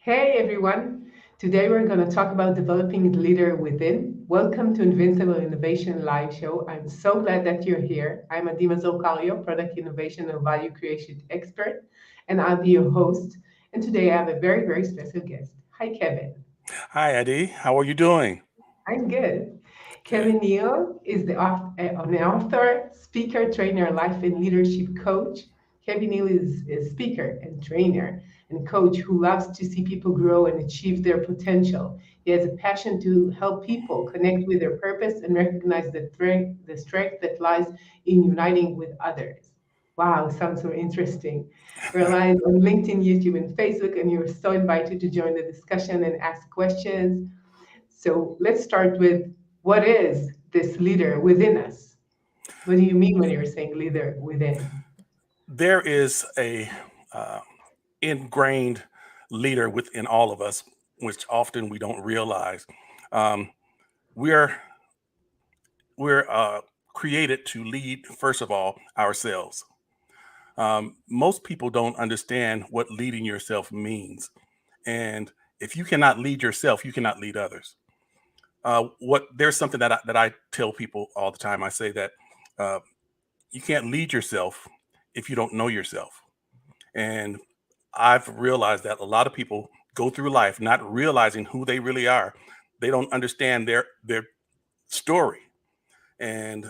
Hey everyone! Today we're going to talk about developing the leader within. Welcome to Invincible Innovation Live Show. I'm so glad that you're here. I'm Mazor, Kario, product innovation and value creation expert, and I'll be your host. And today I have a very, very special guest. Hi, Kevin. Hi, Eddie. How are you doing? I'm good. Good. Kevin Neal is an author, speaker, trainer, life and leadership coach. Kevin Neal is a speaker and trainer and coach who loves to see people grow and achieve their potential. He has a passion to help people connect with their purpose and recognize the strength that lies in uniting with others. Wow, sounds so interesting. We're live on LinkedIn, YouTube, and Facebook, and you're so invited to join the discussion and ask questions. So let's start with what is this leader within us? What do you mean when you're saying leader within? There is a uh, ingrained leader within all of us, which often we don't realize. Um, we're we're created to lead, first of all, ourselves. Most people don't understand what leading yourself means, and if you cannot lead yourself, you cannot lead others. What There's something that I tell people all the time. I say that uh, you can't lead yourself if you don't know yourself. And I've realized that a lot of people go through life not realizing who they really are. They don't understand their story. And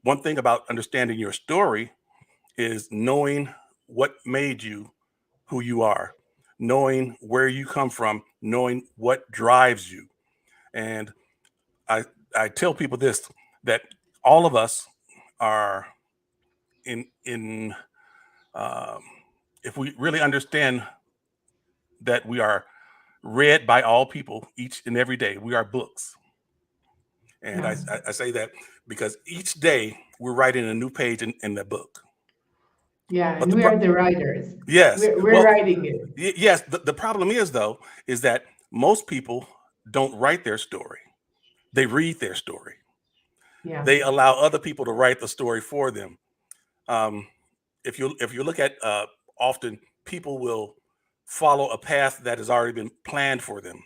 one thing about understanding your story is knowing what made you who you are, knowing where you come from, knowing what drives you. And I I tell people this, that all of us are in um, if we really understand that we are read by all people each and every day. We are books. And Yeah. I say that because each day we're writing a new page in the book. Yeah. But And we are the writers. yes, We're well, writing it. yes, the problem is, though, is that most people don't write their story. They read their story. Yeah. They allow other people to write the story for them. Um, if you look at often people will follow a path that has already been planned for them.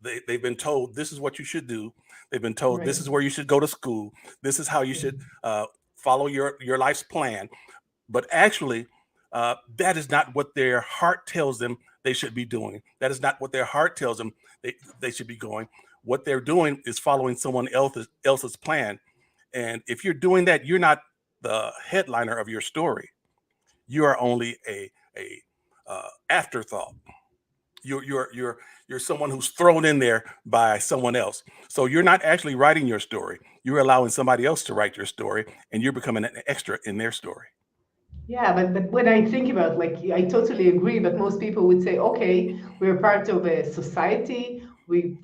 They've been told this is what you should do. They've been told this Right. is where you should go to school. This is how you should follow your life's plan. But actually, that is not what their heart tells them they should be doing. That is not what their heart tells them they should be going. What they're doing is following someone else's plan. And if you're doing that, you're not the headliner of your story. You are only a afterthought. You're someone who's thrown in there by someone else. So you're not actually writing your story. You're allowing somebody else to write your story, and you're becoming an extra in their story. Yeah, but when I think about, like, I totally agree, but most people would say, okay, we're part of a society,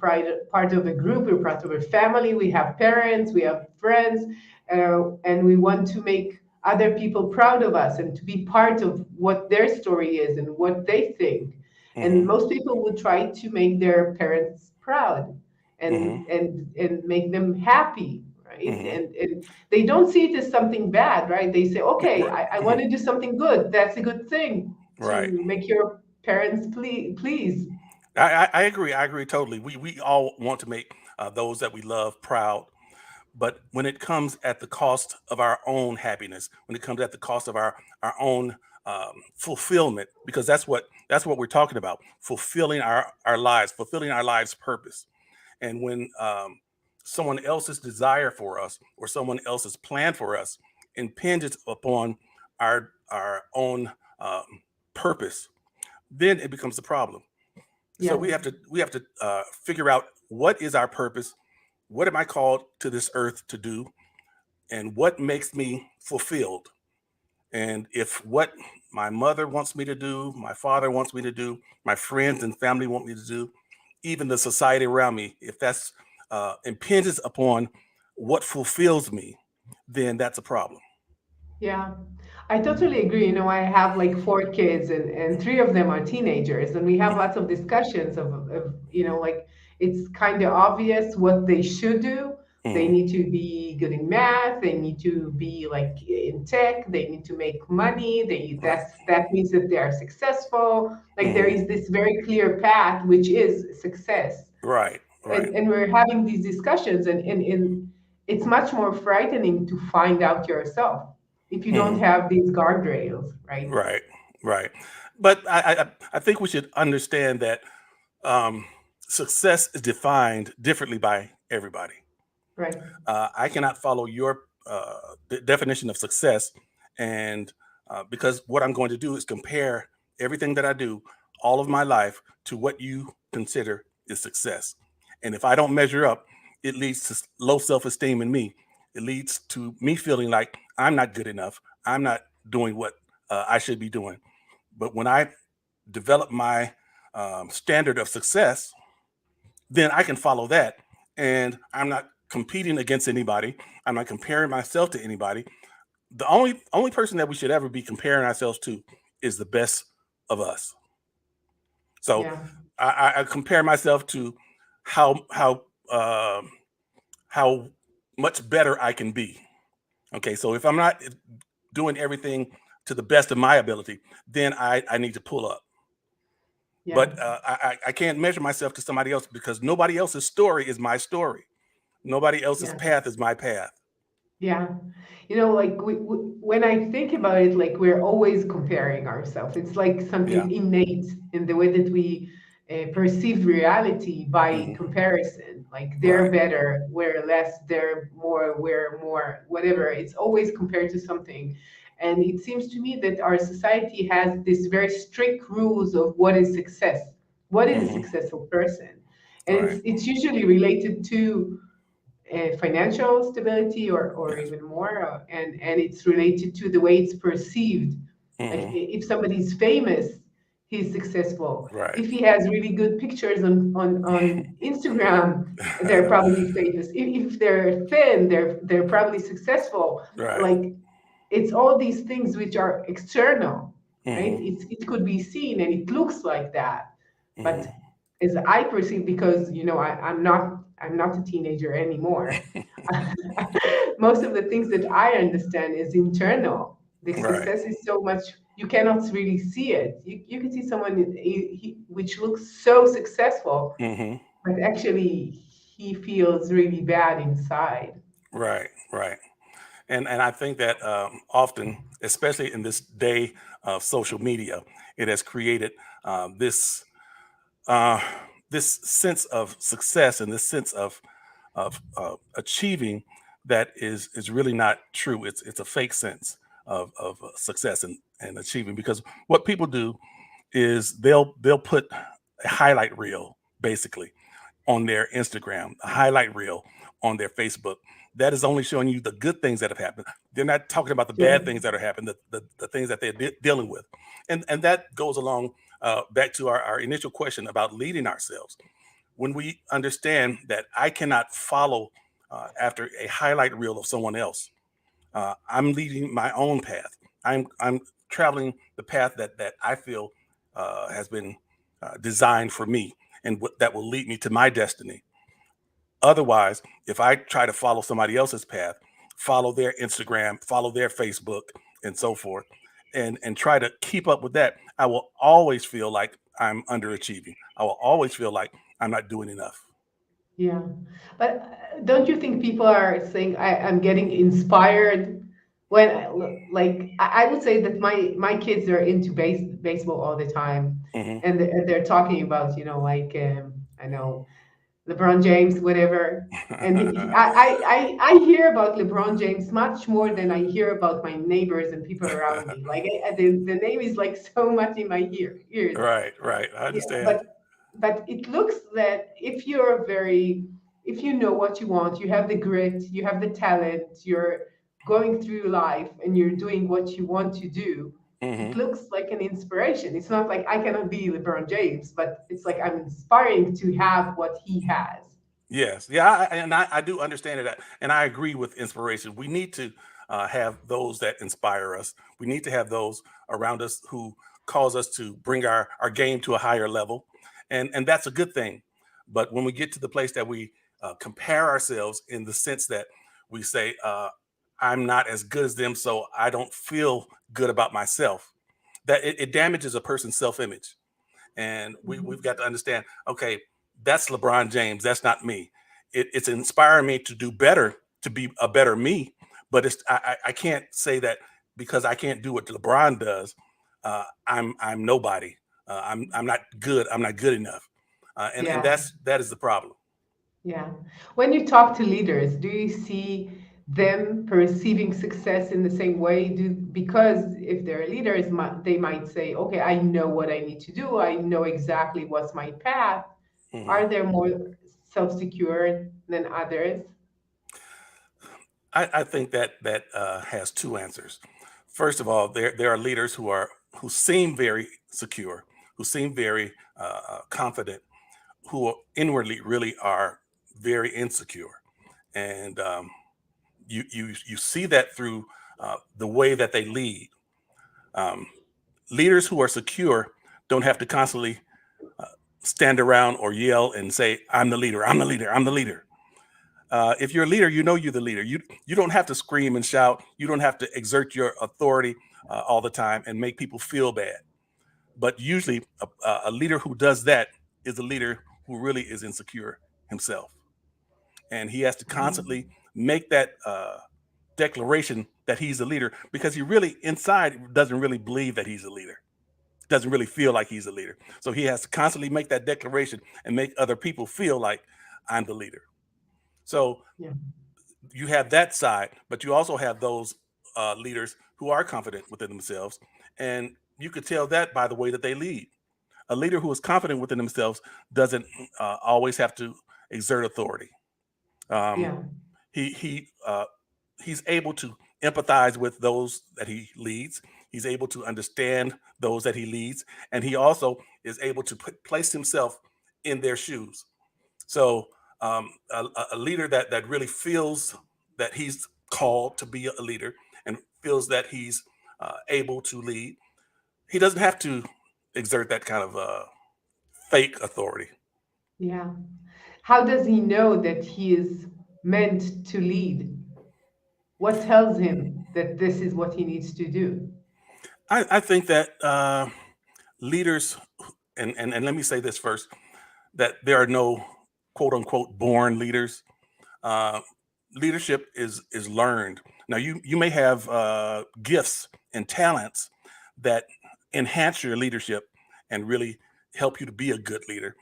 part of a group, we're part of a family, we have parents, we have friends, and we want to make other people proud of us and to be part of what their story is and what they think. And Hmm. most people would try to make their parents proud Hmm. and make them happy, right? Hmm. And they don't see it as something bad, right? They say, okay, Right. I want Mhm. to do something good. That's a good thing Right. to make your parents please. I agree. I agree totally. We all want to make those that we love proud, but when it comes at the cost of our own happiness, when it comes at the cost of our own fulfillment, because that's what we're talking about, fulfilling our lives purpose. And when someone else's desire for us or someone else's plan for us impinges upon our own purpose, then it becomes a problem. So Yeah. we have to figure out what is our purpose, what am I called to this earth to do, and what makes me fulfilled. And if what my mother wants me to do, my father wants me to do, my friends and family want me to do, even the society around me, if that's impinges upon what fulfills me, then that's a problem. Yeah, I totally agree. I have like four kids, and three of them are teenagers, and we have lots of discussions of like it's kind of obvious what they should do, They Hmm. need to be good in math. They need to be like in tech. They need to make money. Right. That means that they are successful. Like there Hmm. is this very clear path, which is success. Right. Right. And we're having these discussions, and it's much more frightening to find out yourself if you don't Hmm. have these guardrails, right? Right. Right. But I think we should understand that um, success is defined differently by everybody. Right. I cannot follow your definition of success, and because what I'm going to do is compare everything that I do all of my life to what you consider is success. And if I don't measure up, it leads to low self-esteem in me. It leads to me feeling like I'm not good enough. I'm not doing what I should be doing. But when I develop my standard of success, then I can follow that. And I'm not competing against anybody. I'm not comparing myself to anybody. The only person that we should ever be comparing ourselves to is the best of us. So Yeah. I compare myself to how how um how much better I can be. Okay, so if I'm not doing everything to the best of my ability, then I need to pull up. Yeah. But I can't measure myself to somebody else because nobody else's story is my story. Nobody else's Yeah. path is my path. Yeah. Like when I think about it, like we're always comparing ourselves. It's like Yeah. something innate in the way that we perceive reality by Hmm. comparison. Like they're Right. better, we're less, they're more, we're more, whatever. It's always compared to something. And it seems to me that our society has this very strict rules of what is success. What is a Hmm. successful person? And Right. it's usually related to financial stability or Yes. even more, and it's related to the way it's perceived. Like Hmm. if somebody's famous, he's successful. Right. If he has really good pictures on Instagram, they're probably famous. If they're thin, they're probably successful. Right. Like it's all these things which are external, right? Hmm. It could be seen and it looks like that, but Hmm. as I perceive, because I'm not a teenager anymore. Most of the things that I understand is internal. The Right. success is so much you cannot really see it. You can see someone which looks so successful, Hmm. but actually he feels really bad inside. Right. Right. And I think that often, especially in this day of social media, it has created this uh, this sense of success and this sense of achieving that is really not true. It's a fake sense of success and achieving, because what people do is they'll put a highlight reel basically on their Instagram, a highlight reel on their Facebook. That is only showing you the good things that have happened. They're not talking about the bad Sure. things that are happening, the things that they're dealing with. And that goes along back to our initial question about leading ourselves. When we understand that I cannot follow after a highlight reel of someone else, I'm leading my own path. I'm traveling the path that I feel has been designed for me, and that will lead me to my destiny. Otherwise, if I try to follow somebody else's path, follow their Instagram, follow their Facebook, and so forth, and try to keep up with that, I will always feel like I'm underachieving. I will always feel like I'm not doing enough. Yeah, but don't you think people are saying I'm getting inspired when I would say that my kids are into baseball all the time, Hmm. and they're talking about like I know LeBron James, whatever. And I hear about LeBron James much more than I hear about my neighbors and people around me. Like the name is like so much in my ears. Right, right. I Yeah, understand. but it looks that if you know what you want, you have the grit, you have the talent, you're going through life and you're doing what you want to do, it Hmm. looks like an inspiration. It's not like I cannot be LeBron James, but it's like I'm inspiring to have what he has. Yes, yeah, I do understand it, and I agree with inspiration. We need to have those that inspire us. We need to have those around us who cause us to bring our game to a higher level, and that's a good thing. But when we get to the place that we compare ourselves in the sense that we say, I'm not as good as them, so I don't feel good about myself. That it damages a person's self-image. And we've Mhm. got to understand, okay, that's LeBron James, that's not me. It's inspiring me to do better, to be a better me. But I can't say that because I can't do what LeBron does, I'm nobody. I'm not good. I'm not good enough. And Yeah. that is the problem. Yeah. When you talk to leaders, do you see them perceiving success in the same way? Because if they're leaders, they might say, "Okay, I know what I need to do. I know exactly what's my path." Mhm. Are they more self-secure than others? I think that has two answers. First of all, there are leaders who seem very secure, who seem very confident, who inwardly really are very insecure, and you see that through the way that they lead. Um, Leaders who are secure don't have to constantly uh, stand around or yell and say, "I'm the leader. I'm the leader. I'm the leader." If you're a leader, you know you're the leader. You don't have to scream and shout. You don't have to exert your authority all the time and make people feel bad. But usually, a leader who does that is a leader who really is insecure himself, and he has to constantly make that declaration that he's a leader because he really inside doesn't really believe that he's a leader, doesn't really feel like he's a leader. So he has to constantly make that declaration and make other people feel like I'm the leader. So Yeah. you have that side, but you also have those leaders who are confident within themselves, and you could tell that by the way that they lead. A leader who is confident within themselves doesn't always have to exert authority. Um, Yeah. he he's able to empathize with those that he leads. He's able to understand those that he leads, and he also is able to place himself in their shoes. So a leader that really feels that he's called to be a leader and feels that he's able to lead, he doesn't have to exert that kind of fake authority. Yeah. How does he know that he is meant to lead? What tells him that this is what he needs to do? I think that leaders, and let me say this first, that there are no quote unquote born leaders. Uh, Leadership is learned. Now you may have gifts and talents that enhance your leadership and really help you to be a good leader,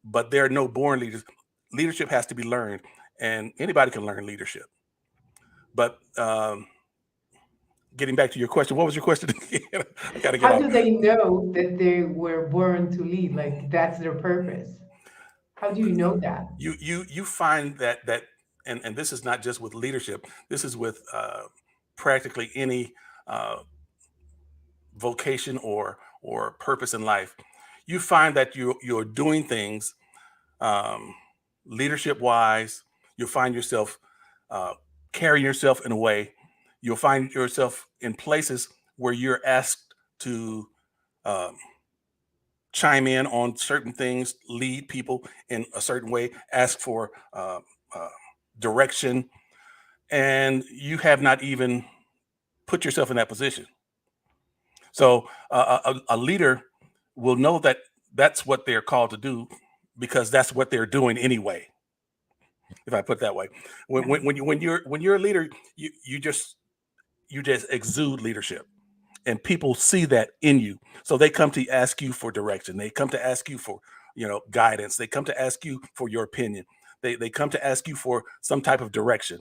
but there are no born leaders. Leadership has to be learned, and anybody can learn leadership. But getting back to your question, what was your question again? I got to get How off. do they know that they were born to lead? Like that's their purpose? How do you know that? You find that and this is not just with leadership. This is with practically any uh, vocation or purpose in life. You find that you're doing things um, leadership wise. You'll find yourself uh, carrying yourself in a way. You'll find yourself in places where you're asked to um, chime in on certain things, lead people in a certain way, ask for uh, direction, and you have not even put yourself in that position. So a leader will know that that's what they're called to do because that's what they're doing anyway. If I put it that way, Yeah. when you're a leader, you just exude leadership, and people see that in you. So they come to ask you for direction. They come to ask you for guidance. They come to ask you for your opinion. They come to ask you for some type of direction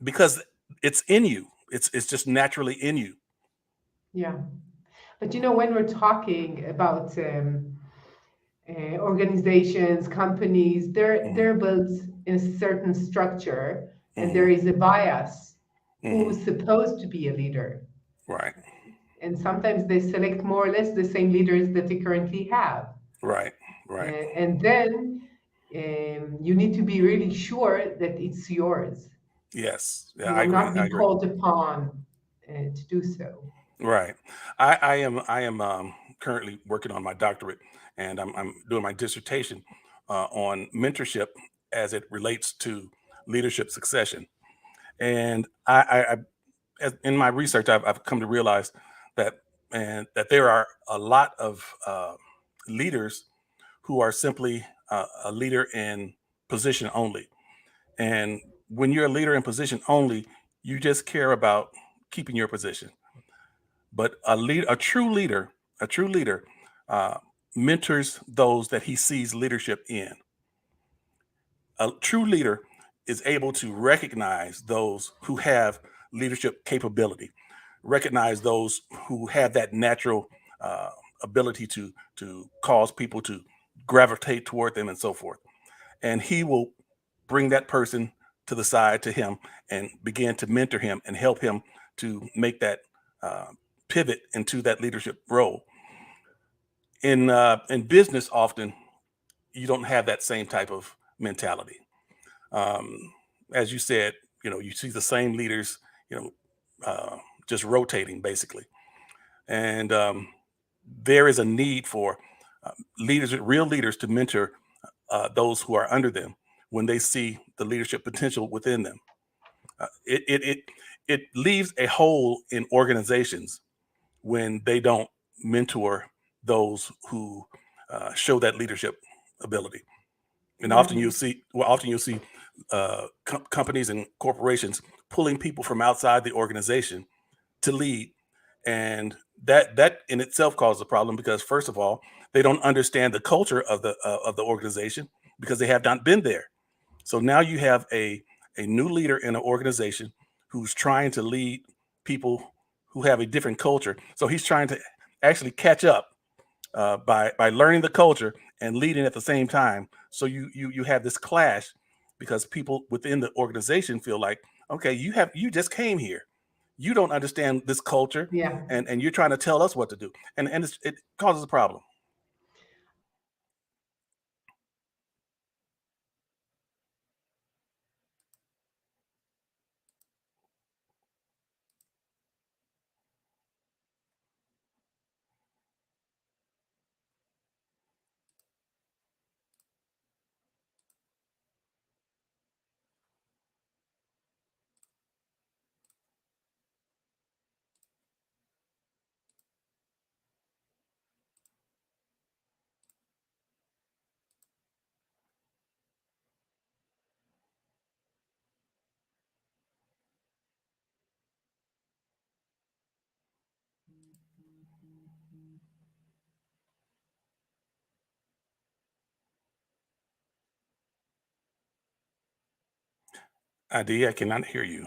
because it's in you. It's just naturally in you. Yeah. But when we're talking about organizations, companies, Hmm. they're built in a certain structure, and there Hmm. is a bias Hmm. who's supposed to be a leader. Right. And sometimes they select more or less the same leaders that they currently have. Right. Right. And then you need to be really sure that it's yours. Yes. Yeah, You I will agree. not I be agree. called upon to do so. Right. I am currently working on my doctorate, and I'm doing my dissertation on mentorship as it relates to leadership succession. And in my research, I've come to realize that that there are a lot of leaders who are simply a leader in position only. And when you're a leader in position only, you just care about keeping your position. But a true leader, uh, mentors those that he sees leadership in. A true leader is able to recognize those who have leadership capability, recognize those who have that natural uh, ability to cause people to gravitate toward them and so forth. And he will bring that person to the side to him and begin to mentor him and help him to make that uh, pivot into that leadership role. In business, often you don't have that same type of mentality. Um, as you said, you see the same leaders, you know, just rotating basically, and there is a need for leaders, real leaders, to mentor those who are under them when they see the leadership potential within them. It leaves a hole in organizations when they don't mentor those who show that leadership ability. And Yeah. often you'll see companies and corporations pulling people from outside the organization to lead, and that in itself causes a problem because first of all, they don't understand the culture of the organization because they have not been there. So now you have a new leader in an organization who's trying to lead people who have a different culture. So he's trying to actually catch up by learning the culture and leading at the same time. So you have this clash because people within the organization feel like, okay, you just came here, you don't understand this culture, Yeah. and you're trying to tell us what to do, and it causes a problem. ID, I cannot hear you.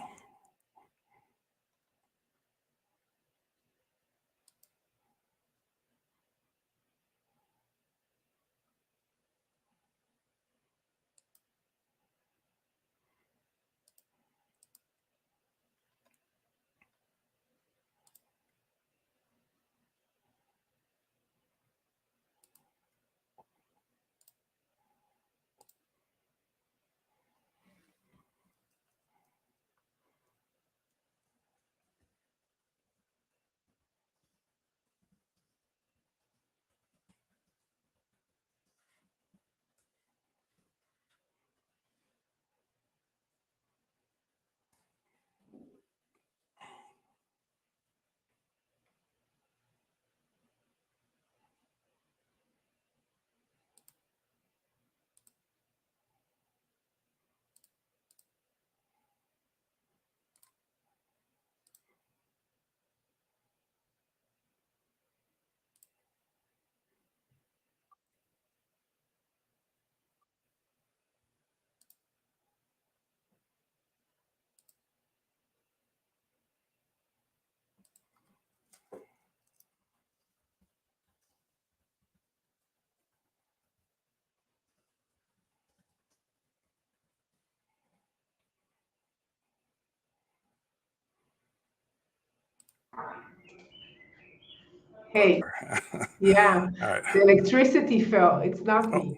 Hey, yeah, All right. the electricity fell. It's not Oh, me.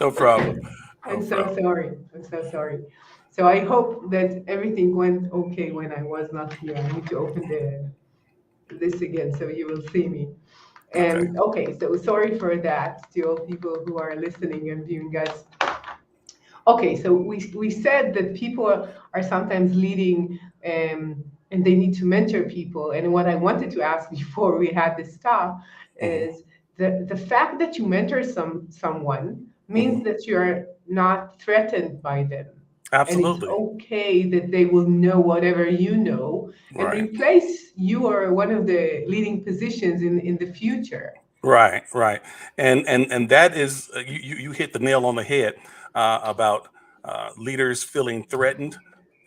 no problem. No I'm so problem. sorry. I'm so sorry. So I hope that everything went okay when I was not here. I need to open the this again so you will see me. Okay. And okay, so sorry for that to all people who are listening and viewing us. Okay, so we said that people are sometimes leading, and they need to mentor people. And what I wanted to ask before we had this talk Hmm. is the fact that you mentor someone Hmm. means that you're not threatened by them. And it's Absolutely. okay that they will know whatever you know and Right. replace you or one of the leading positions in the future. Right, right, and that is you hit the nail on the head about leaders feeling threatened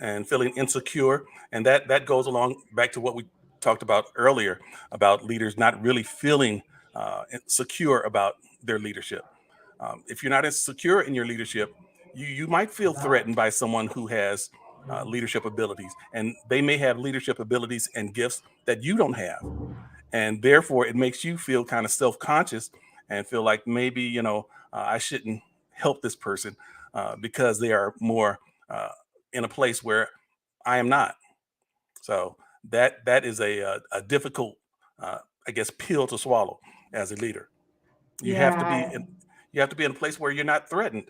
and feeling insecure, and that goes along back to what we talked about earlier about leaders not really feeling secure about their leadership. If you're not as secure in your leadership, you might feel threatened by someone who has leadership abilities, and they may have leadership abilities and gifts that you don't have, and therefore it makes you feel kind of self-conscious and feel like maybe I shouldn't help this person because they are more uh, in a place where I am not. So that is a difficult I guess pill to swallow as a leader. You have to be Yeah, in, you have to be in a place where you're not threatened.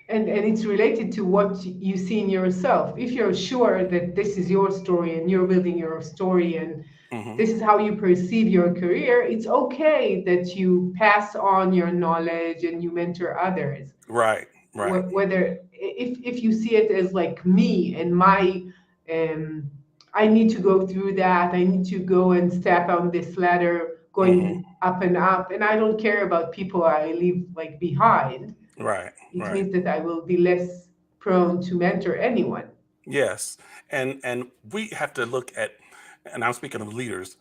and it's related to what you see in yourself. If you're sure that this is your story and you're building your story and Hmm. this is how you perceive your career, it's okay that you pass on your knowledge and you mentor others. Right, right. Whether if you see it as like me and my um, I need to go through that, I need to go and step on this ladder Hmm. going up and up, and I don't care about people I leave like behind. Right, It right. means that I will be less prone to mentor anyone. Yes, and we have to look at, and I'm speaking of leaders.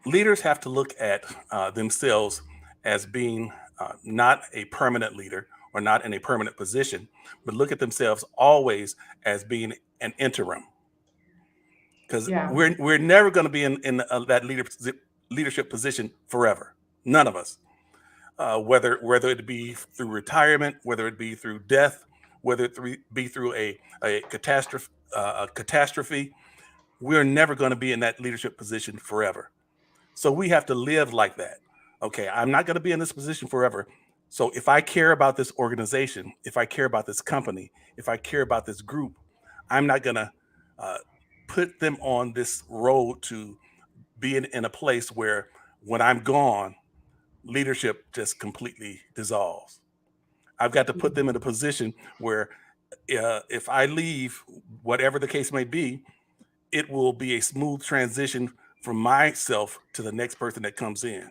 Leaders have to look at themselves as being not a permanent leader or not in a permanent position, but look at themselves always as being an interim, because Yeah. we're never going to be in that leadership position forever. None of us, whether it be through retirement, whether it be through death, whether it be through a catastrophe, we're never going to be in that leadership position forever. So we have to live like that. Okay, I'm not going to be in this position forever. So if I care about this organization, if I care about this company, if I care about this group, I'm not going to uh, put them on this road to be in a place where when I'm gone, leadership just completely dissolves. I've got to put them in a position where if I leave, whatever the case may be, it will be a smooth transition from myself to the next person that comes in.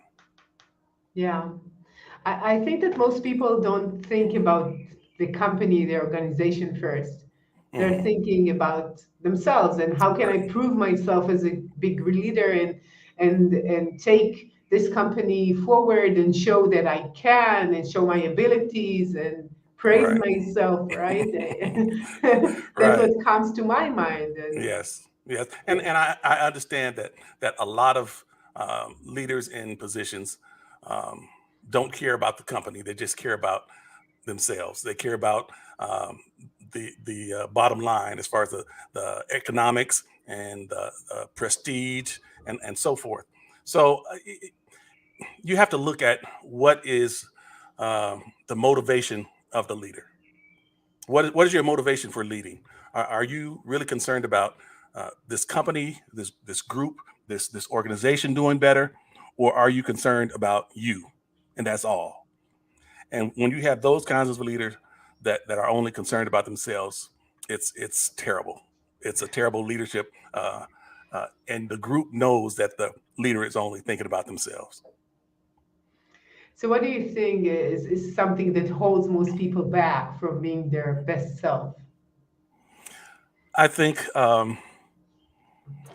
Yeah. I think that most people don't think about the company, the organization first. They're Hmm. thinking about themselves and how can Right. I prove myself as a big leader and take this company forward and show that I can and show my abilities and praise Right. myself, right? That's Right. what comes to my mind. And Yes. Yes. And yeah, I understand that a lot of leaders in positions um, don't care about the company. They just care about themselves. They care about the bottom line as far as the economics and the prestige and so forth. So you have to look at what is the motivation of the leader. What is your motivation for leading? Are you really concerned about this company, this group, this organization doing better, or are you concerned about you, and that's all? And when you have those kinds of leaders that are only concerned about themselves, it's terrible. It's a terrible leadership, and the group knows that the leader is only thinking about themselves. so what do you think is something that holds most people back from being their best self? I think,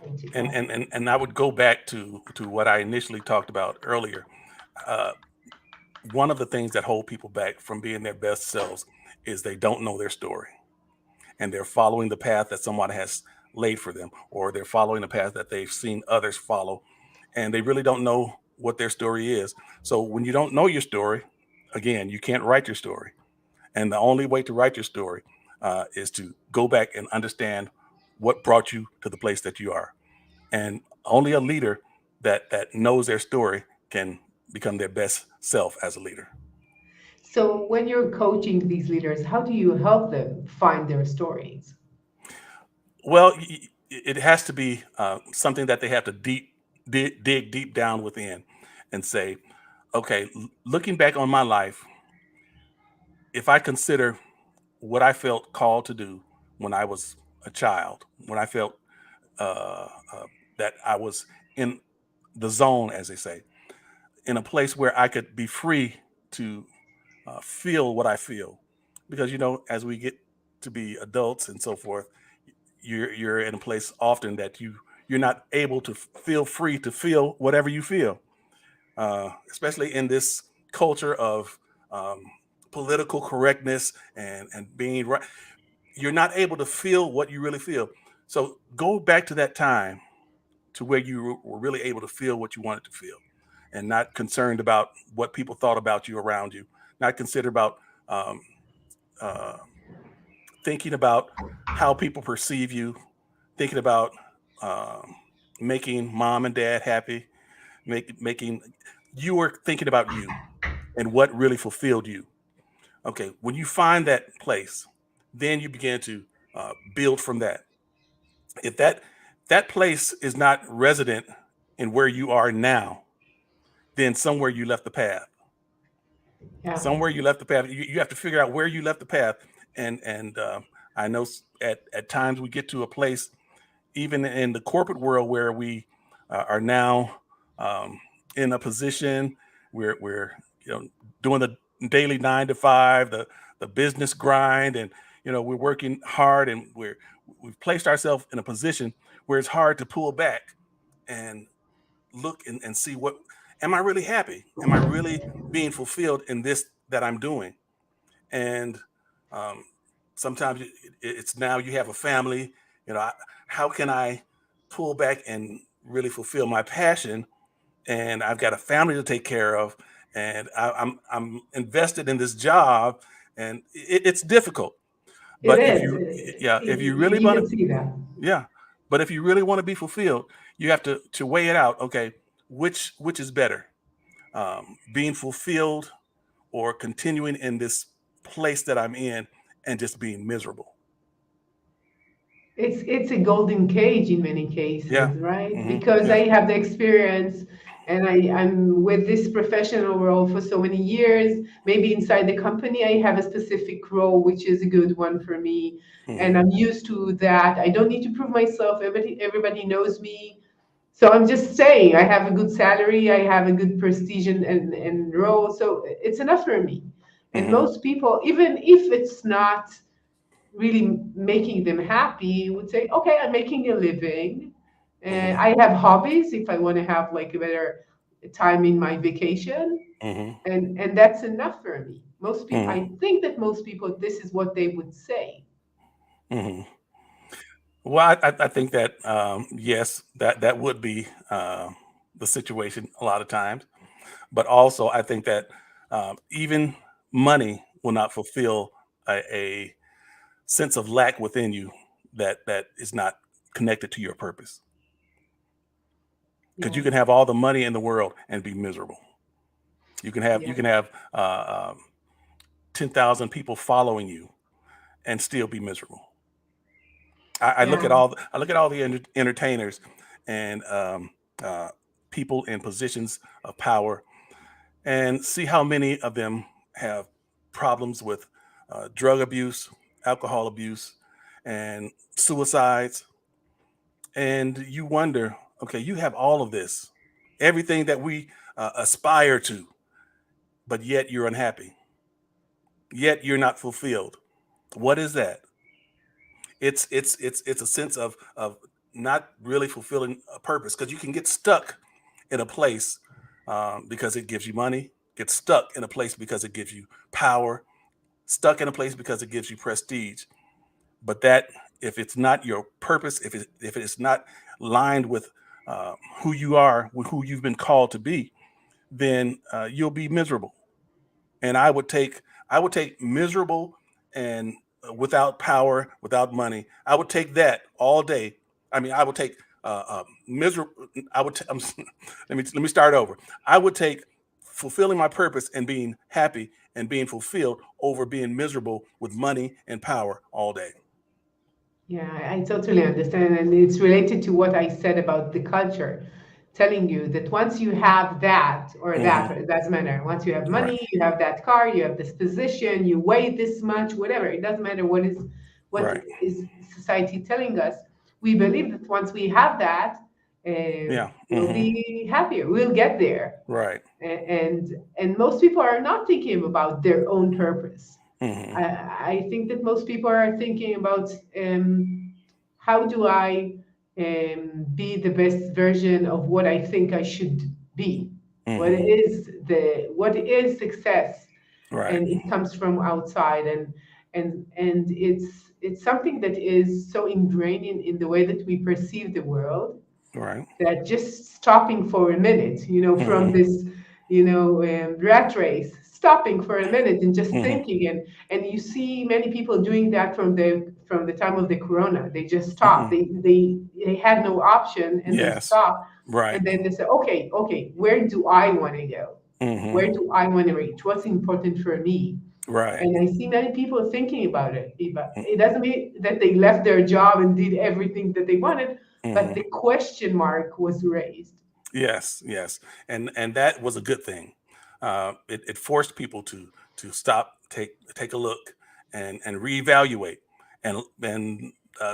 Thank you, and I would go back to what I initially talked about earlier. Uh, One of the things that hold people back from being their best selves is they don't know their story, and they're following the path that someone has laid for them, or they're following the path that they've seen others follow, and they really don't know what their story is. So when you don't know your story, again, you can't write your story. And the only way to write your story is to go back and understand what brought you to the place that you are. And only a leader that knows their story can become their best self as a leader. So when you're coaching these leaders, how do you help them find their stories? Well, it has to be something that they have to dig deep down within and say, okay, looking back on my life, if I consider what I felt called to do when I was a child, when I felt that I was in the zone, as they say, in a place where I could be free to feel what I feel. Because, as we get to be adults and so forth, you're in a place often that you're not able to feel free to feel whatever you feel, especially in this culture of um, political correctness and being right. You're not able to feel what you really feel. So go back to that time to where you were really able to feel what you wanted to feel, and not concerned about what people thought about you around you, not considered about um, uh, thinking about how people perceive you, thinking about um, making mom and dad happy, making you were thinking about you and what really fulfilled you. Okay, when you find that place, then you begin to build from that. If that place is not resident in where you are now, then somewhere you left the path. Yeah, Somewhere you left the path. You have to figure out where you left the path. And I know at times we get to a place, even in the corporate world, where we are now um, in a position where we're doing the daily 9 to 5, the business grind, and we're working hard, and we've placed ourselves in a position where it's hard to pull back and look and see, what am I really happy? Am I really being fulfilled in this that I'm doing? And um, sometimes it's now you have a family. How can I pull back and really fulfill my passion? And I've got a family to take care of, and I'm invested in this job, and it's difficult. it But if is. you, yeah, if you really You want can to, see that. yeah, but if you really want to be fulfilled, you have to weigh it out. Okay, which is better, being fulfilled or continuing in this place that I'm in and just being miserable? It's a golden cage in many Yeah. cases, right? Because Yeah. I have the experience and I'm with this professional role for so many years. Maybe inside the company, I have a specific role, which is a good one for me. And Hmm. I'm used to that. I don't need to prove myself. Everybody knows me. So I'm just saying, I have a good salary, I have a good prestige and role. So it's enough for me. And Hmm. most people, even if it's not really making them happy would say, okay, I'm making a living and Hmm. I have hobbies if I want to have like a better time in my vacation, Hmm. and that's enough for me. Most people, Hmm. I think that most people, this is what they would say. Hmm. Well, I think that yes, that would be the situation a lot of times, but also I think that even money will not fulfill a sense of lack within you that is not connected to your purpose. Because you Yeah, can have all the money in the world and be miserable. You yeah, can have 10,000 people following you and still be miserable. yeah, I look at all the entertainers and uh, people in positions of power, and see how many of them have problems with drug abuse, alcohol abuse, and suicides. And you wonder, okay, you have all of this, everything that we aspire to, but yet you're unhappy, yet you're not fulfilled. What is that? It's a sense of not really fulfilling a purpose, because you can get stuck in a place because it gives you money, get stuck in a place because it gives you power, stuck in a place because it gives you prestige. But that, if it's not your purpose, if it's not lined with who you are, with who you've been called to be, then you'll be miserable. And I would take miserable and without power, without money. I would take that all day. I mean, I would take miserable. I would. Let me start over. I would take fulfilling my purpose and being happy and being fulfilled over being miserable with money and power all day. Yeah, I totally understand. And it's related to what I said about the culture, telling you that once you have that or Hmm. that, it doesn't matter. Once you have Right. money, you have that car, you have this position, you weigh this much, whatever. It doesn't matter what Right. is society telling us. We believe that once we have that, Yeah. we'll Hmm. be happier. We'll get there. Right. And most people are not thinking about their own purpose. Hmm. I think that most people are thinking about how do I be the best version of what I think I should be? Hmm. What is success? Right. And it comes from outside, and it's something that is so ingrained in the way that we perceive the world, Right. that just stopping for a minute, from Hmm. this, rat race, stopping for a minute and just Hmm. thinking, and you see many people doing that from the time of the corona. They just stop. Hmm. They had no option and they Yes. stop, Right. and then they say, okay, where do I want to go? Hmm. Where do I want to reach? What's important for me? Right. And I see many people thinking about it. But it doesn't mean that they left their job and did everything that they wanted, but Hmm. the question mark was raised. Yes, yes, and that was a good thing. It forced people to stop, take a look, and reevaluate, and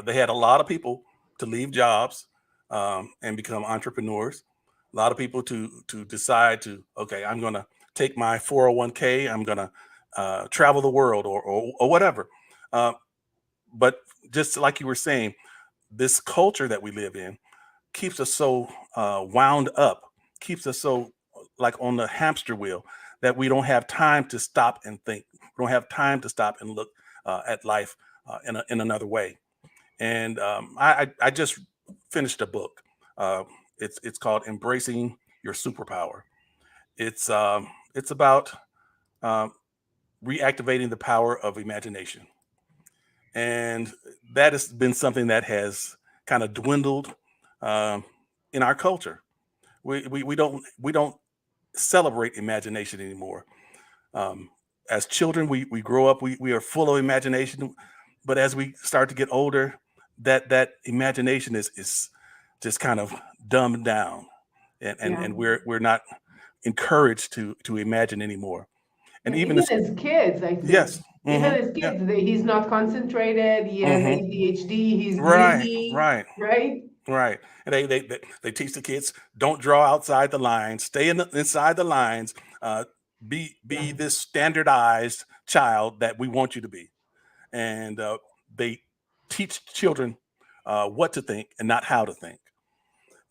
they had a lot of people to leave jobs and become entrepreneurs. A lot of people to decide to, okay, I'm going to take my 401k. I'm going to travel the world or whatever. Uh, but just like you were saying, this culture that we live in keeps us so wound up, keeps us so like on the hamster wheel that we don't have time to stop and think. We don't have time to stop and look at life in another way. And I just finished a book. Uh, it's called Embracing Your Superpower. It's about um, reactivating the power of imagination, and that has been something that has kind of dwindled um, in our culture. We don't celebrate imagination anymore. Um, as children, we grow up, we are full of imagination, but as we start to get older, that imagination is just kind of dumbed down, and Yeah. we're not encouraged to imagine anymore. And Yeah, even even as as kids, I yes, think. Even hmm, as yeah, kids, he's not concentrated, he has hmm, ADHD, he's right, greedy, right. right? Right, and they teach the kids, don't draw outside the lines, stay inside the lines. Uh, be Yeah. this standardized child that we want you to be, and they teach children what to think and not how to think.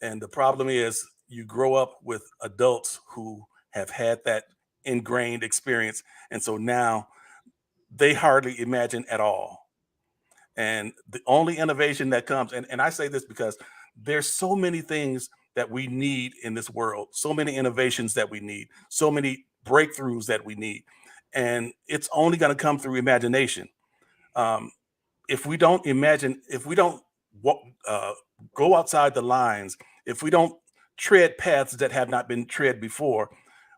And the problem is, you grow up with adults who have had that ingrained experience, and so now they hardly imagine at all. And the only innovation that comes, and I say this because there's so many things that we need in this world, so many innovations that we need, so many breakthroughs that we need. And it's only going to come through imagination. Um, if we don't imagine, if we don't wa- uh, go outside the lines, if we don't tread paths that have not been tread before,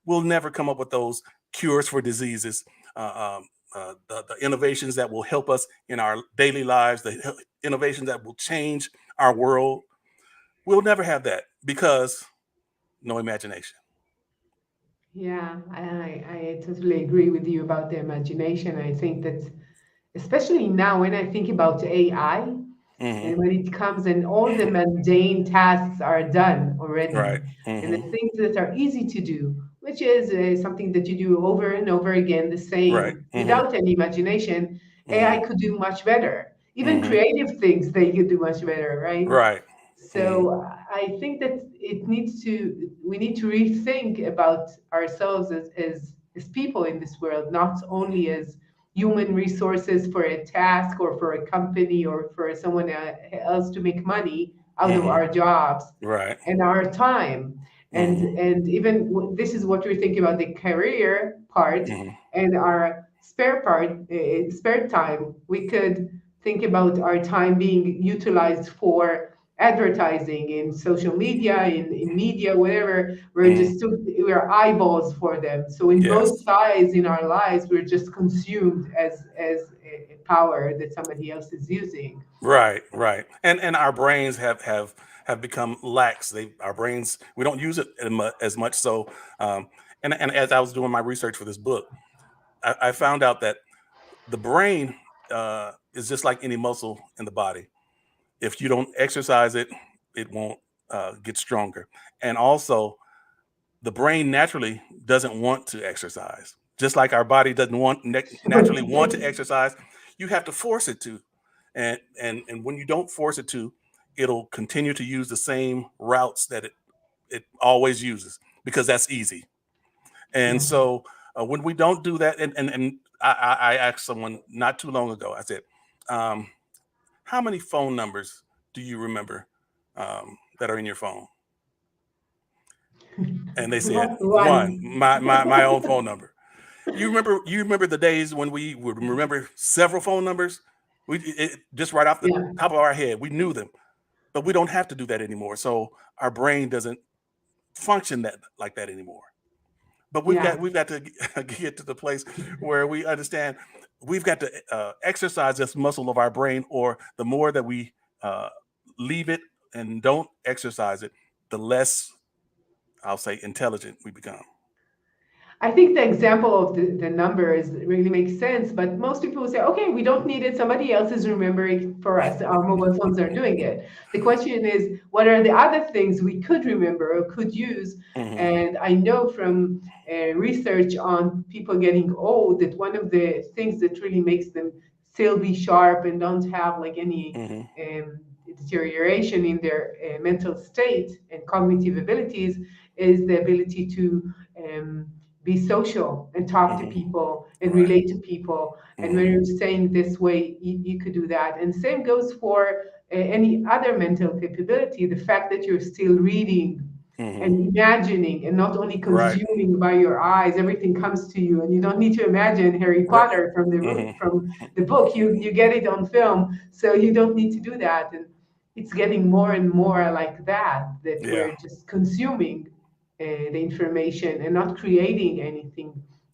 we'll never come up with those cures for diseases, the innovations that will help us in our daily lives, the innovations that will change our world. We'll never have that because no imagination. Yeah, I totally agree with you about the imagination. I think that, especially now when I think about AI, Hmm. and when it comes and all the mundane tasks are done already, Right. and the Hmm. things that are easy to do, which is something that you do over and over again, the Right. same, Hmm. without any imagination, AI Hmm. could do much better. Even Hmm. creative things, they could do much better, right? Right. Hmm. So I think that we need to rethink about ourselves as people in this world, not only as human resources for a task or for a company or for someone else to make money out of Hmm. our jobs Right. and our time. and Hmm. and even this is what we're thinking about the career part, Hmm. and our spare time, we could think about our time being utilized for advertising, in social media, in media, whatever. Mhm. We're eyeballs for them. So in both Yes. sides in our lives, we're just consumed as a power that somebody else is using. Right, right. And our brains have become lax. Our brains, we don't use it as much. So and as I was doing my research for this book, I found out that the brain is just like any muscle in the body. If you don't exercise it, it won't get stronger. And also, the brain naturally doesn't want to exercise. Just like our body doesn't naturally want to exercise, you have to force it to. And when you don't force it to, it'll continue to use the same routes that it always uses because that's easy. And Yeah. so when we don't do that, and I asked someone not too long ago, I said, um, how many phone numbers do you remember that are in your phone? And they said, one, One. my own phone number. You remember the days when we would remember several phone numbers? Just right off the Yeah. top of our head, we knew them, but we don't have to do that anymore. So our brain doesn't function that like that anymore. But we've got Yeah. we've got to get to the place where we understand we've got to exercise this muscle of our brain, or the more that we uh, leave it and don't exercise it, the less, I'll say, intelligent we become. I think the example of the numbers really makes sense, but most people will say, okay, we don't need it. Somebody else is remembering for us. Our mobile phones are doing it. The question is, what are the other things we could remember or could use? Hmm. And I know from research on people getting old that one of the things that really makes them still be sharp and don't have like any Hmm. um, deterioration in their mental state and cognitive abilities is the ability to be social and talk to Hmm. people and Right. relate to people. And when Hmm. you're saying this way, you could do that. And same goes for any other mental capability. The fact that you're still reading Hmm. and imagining and not only Right. consuming by your eyes, everything comes to you, and you don't need to imagine Harry Right. Potter Hmm. from the book. You get it on film, so you don't need to do that. And it's getting more and more like that, that Yeah. we're just consuming the information and not creating anything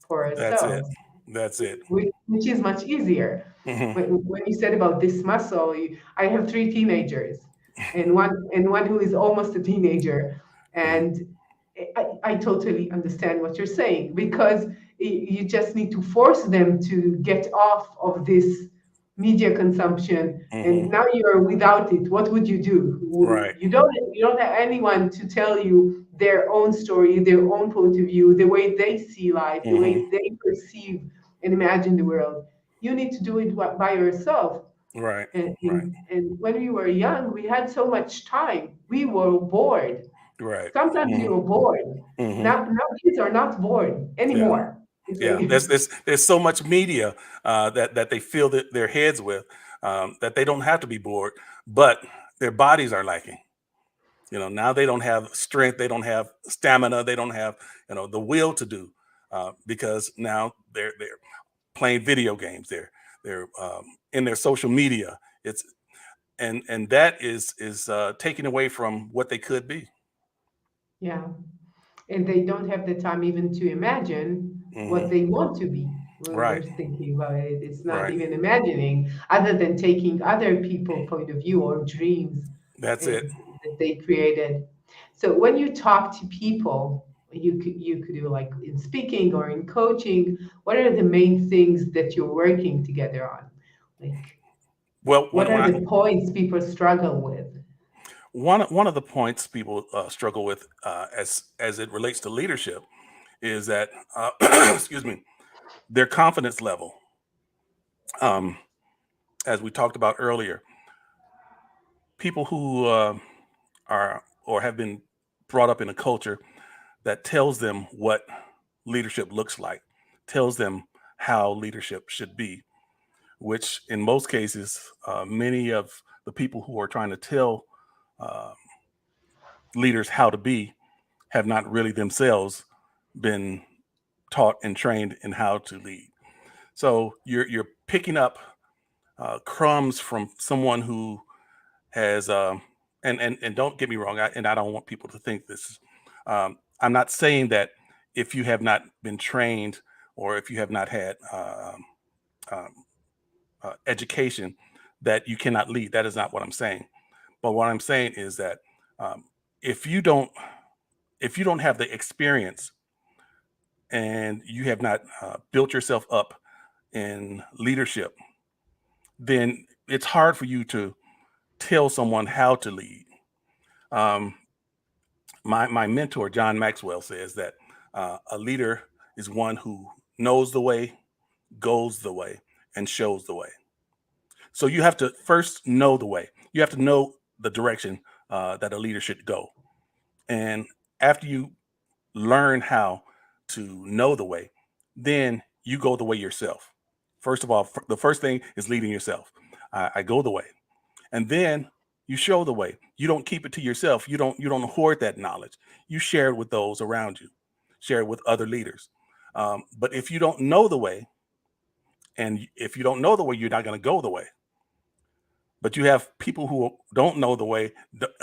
for That's it. ourselves, That's it. which is much easier. Hmm. When you said about this muscle, I have three teenagers, and one who is almost a teenager, Hmm. and I totally understand what you're saying, because you just need to force them to get off of this media consumption, Hmm. and now you're without it. What would you do? Right. You don't have anyone to tell you their own story, their own point of view, the way they see life, the Hmm. way they perceive and imagine the world. You need to do it by yourself. Right. And, Right. and, and when we were young, we had so much time. We were bored. Right. Sometimes Hmm. you were bored. Hmm. Now kids are not bored Yeah. anymore. It's Yeah. like, There's so much media that they fill their heads with, that they don't have to be bored, but their bodies are lacking. Now they don't have strength, they don't have stamina, they don't have the will to do, because now they're playing video games, they're in their social media. It's and that is taking away from what they could be. yeah. And they don't have the time even to imagine what Hmm. they want to be. We're Right. thinking about it. It's not Right. even imagining, other than taking other people' point of view or dreams That's it. that they created. So when you talk to people, you could do like in speaking or in coaching. What are the main things that you're working together on? Like, Well, what when are I the points people struggle with? one of the points people struggle with, as it relates to leadership, is that excuse me, their confidence level. Um, as we talked about earlier, people who are or have been brought up in a culture that tells them what leadership looks like, tells them how leadership should be, which in most cases, many of the people who are trying to tell uh, leaders how to be have not really themselves been taught and trained in how to lead. So you're picking up crumbs from someone who has and don't get me wrong, and I don't want people to think this. I'm not saying that if you have not been trained or if you have not had um, education that you cannot lead. That is not what I'm saying. But what I'm saying is that um, if you don't if you don't have the experience and you have not built yourself up in leadership, then it's hard for you to tell someone how to lead. Um, my mentor John Maxwell says that a leader is one who knows the way, goes the way, and shows the way. So you have to first know the way. You have to know the direction that a leader should go. And after you learn how to know the way, then you go the way yourself. First of all, the first thing is leading yourself. I go the way, and then you show the way. You don't keep it to yourself. You don't hoard that knowledge. You share it with those around you. Share it with other leaders. But if you don't know the way, and if you don't know the way, you're not going to go the way. But you have people who don't know the way,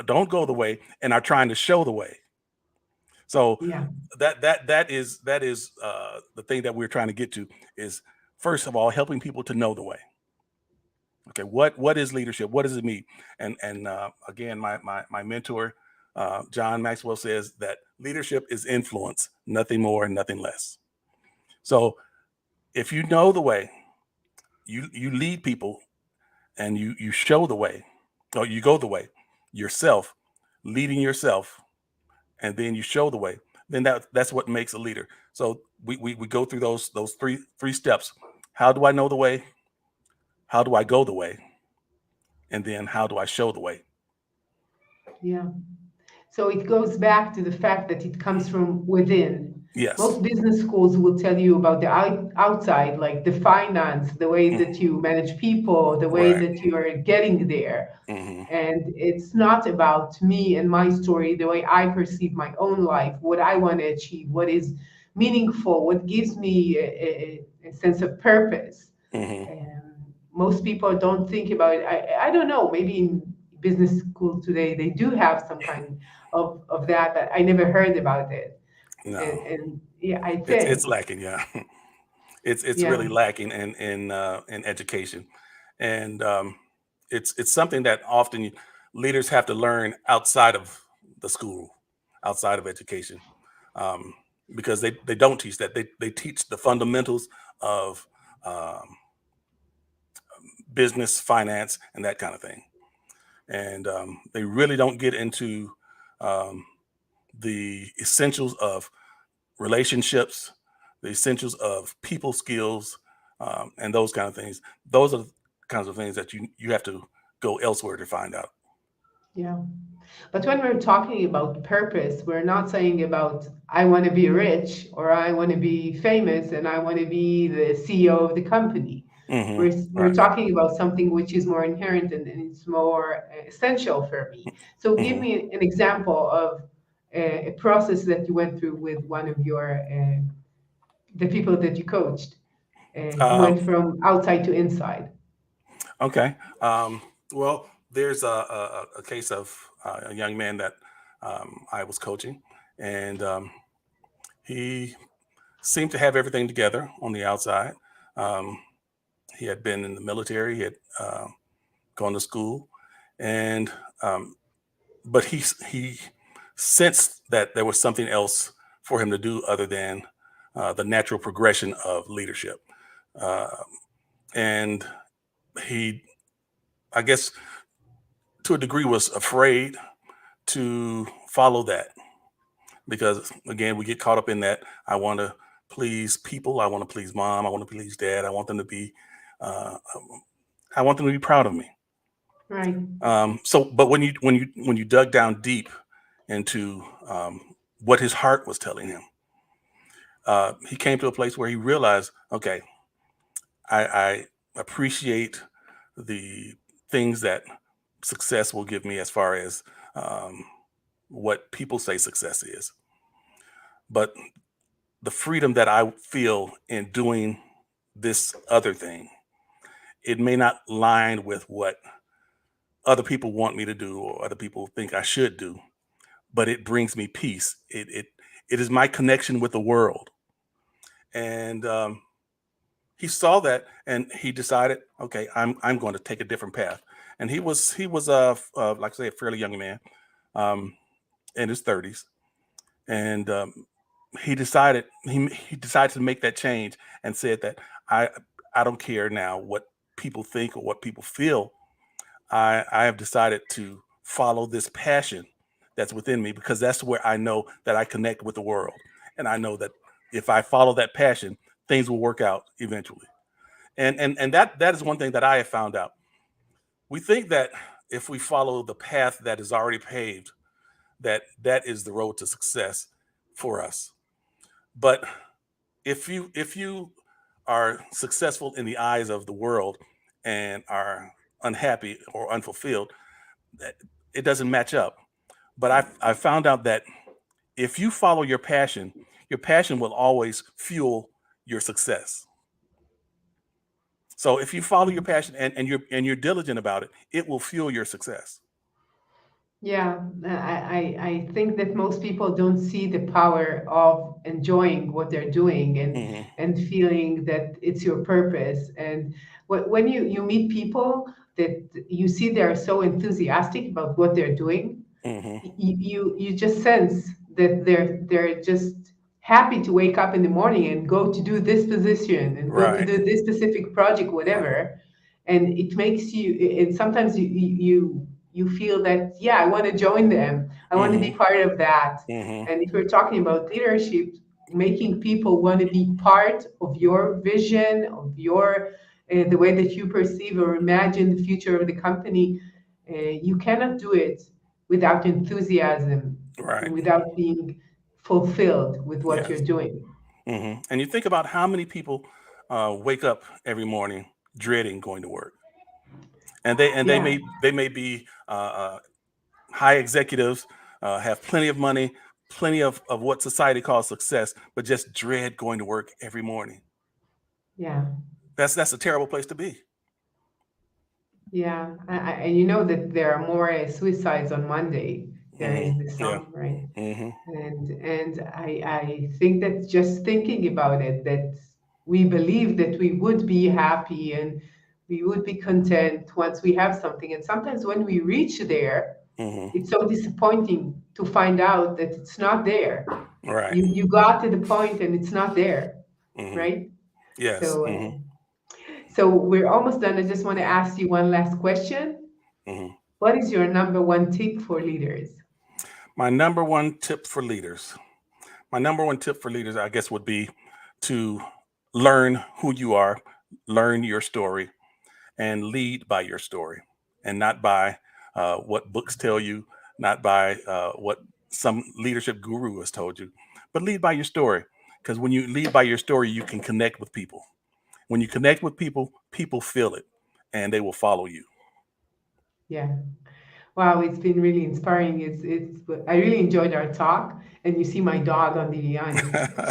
don't go the way, and are trying to show the way. So Yeah. that is the thing that we're trying to get to is first of all helping people to know the way. Okay, what is leadership? What does it mean? And again, my mentor John Maxwell says that leadership is influence, nothing more and nothing less. So if you know the way, you lead people and you show the way, or you go the way yourself, leading yourself, and then you show the way. Then that's what makes a leader. So we go through those three steps. How do I know the way? How do I go the way? And then how do I show the way? Yeah. So it goes back to the fact that it comes from within. Yes. Most business schools will tell you about the outside, like the finance, the way that Mhm. you manage people, the way Right. that you are getting there. Hmm. And it's not about me and my story, the way I perceive my own life, what I want to achieve, what is meaningful, what gives me a sense of purpose. Hmm. And most people don't think about it. I don't know, maybe in business school today, they do have some kind of that, but I never heard about it. No, And yeah, I it's think, lacking. Yeah, it's yeah, really lacking in education, and it's something that often leaders have to learn outside of the school, outside of education, um, because they don't teach that. They teach the fundamentals of um, business, finance, and that kind of thing, and they really don't get into um, the essentials of relationships, the essentials of people skills, and those kind of things. Those are the kinds of things that you have to go elsewhere to find out. yeah. But when we're talking about purpose, we're not saying about I want to be rich or I want to be famous and I want to be the CEO of the company. Hmm. We're Right. talking about something which is more inherent and it's more essential for me. So give Hmm. me an example of a process that you went through with one of your the people that you coached, who Um, went from outside to inside. okay. Well, there's a case of a young man that I was coaching, and he seemed to have everything together on the outside. Um, he had been in the military. He had gone to school, and um, but he sensed that there was something else for him to do other than the natural progression of leadership, uh, and he, I guess, to a degree, was afraid to follow that because again, we get caught up in that. I want to please people. I want to please mom. I want to please dad. I want them to be. Uh, I want them to be proud of me. Right. So, but when you dug down deep into what his heart was telling him, he came to a place where he realized, okay, I appreciate the things that success will give me as far as um, what people say success is, but the freedom that I feel in doing this other thing, it may not line with what other people want me to do or other people think I should do, but it brings me peace. It is my connection with the world. And he saw that, and he decided, okay, I'm going to take a different path. And he was like I say, a fairly young man, um, in his 30s, and he decided to make that change and said that I I don't care now what people think or what people feel. I have decided to follow this passion that's within me because that's where I know that I connect with the world. And I know that if I follow that passion, things will work out eventually. And that is one thing that I have found out. We think that if we follow the path that is already paved, that is the road to success for us. But if you are successful in the eyes of the world and are unhappy or unfulfilled, that it doesn't match up. But I found out that if you follow your passion will always fuel your success. So if you follow your passion and you're diligent about it, it will fuel your success. Yeah, I think that most people don't see the power of enjoying what they're doing Hmm. and feeling that it's your purpose. And when you meet people that you see they're so enthusiastic about what they're doing, Hmm. you just sense that they're just happy to wake up in the morning and go to do this position and go to Right. do this specific project, Right. whatever. And it makes you, and sometimes you feel that, yeah, I want to join them, I want to be Hmm. part of that. Hmm. And if we're talking about leadership, making people want to be part of your vision, of your the way that you perceive or imagine the future of the company, you cannot do it without enthusiasm and Right. without being fulfilled with what you're Yes. doing. And you think about how many people wake up every morning dreading going to work, and Yeah, they may be high executives, have plenty of money, plenty of what society calls success, but just dread going to work every morning. yeah. That's a terrible place to be. Yeah, and you know that there are more suicides on Monday. There Hmm. is the Yeah. song, right? Hmm. And I think that just thinking about it, that we believe that we would be happy and we would be content once we have something. And sometimes when we reach there, Hmm. it's so disappointing to find out that it's not there. Right. You got to the point and it's not there, Hmm. right? Yes. So Hmm. so we're almost done. I just want to ask you one last question. Hmm. What is your number one tip for leaders? My number one tip for leaders. My number one tip for leaders, I guess, would be to learn who you are, learn your story, and lead by your story, and not by what books tell you, not by what some leadership guru has told you, but lead by your story. Because when you lead by your story, you can connect with people. When you connect with people, people feel it, and they will follow you. Yeah. Wow, it's been really inspiring. It's I really enjoyed our talk. And you see my dog on the line.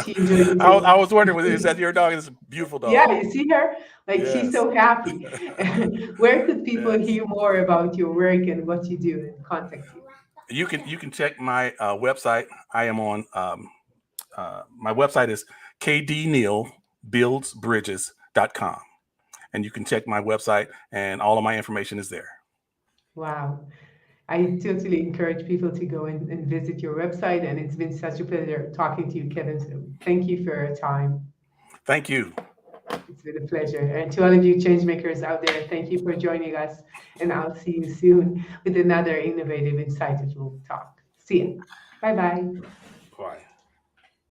She enjoyed it I too. was wondering, is that your dog? It's a beautiful dog. Yeah, you see her? Like she's Yes. so happy. Where could people Yes. hear more about your work and what you do and contact you? You can check my website. I am on my website is kdnealbuildsbridges.com, and you can check my website, and all of my information is there. Wow. I totally encourage people to go and visit your website. And it's been such a pleasure talking to you, Kevin. So thank you for your time. Thank you. It's been a pleasure. And to all of you change makers out there, thank you for joining us. And I'll see you soon with another innovative, insightful talk. See you. Bye bye. Bye.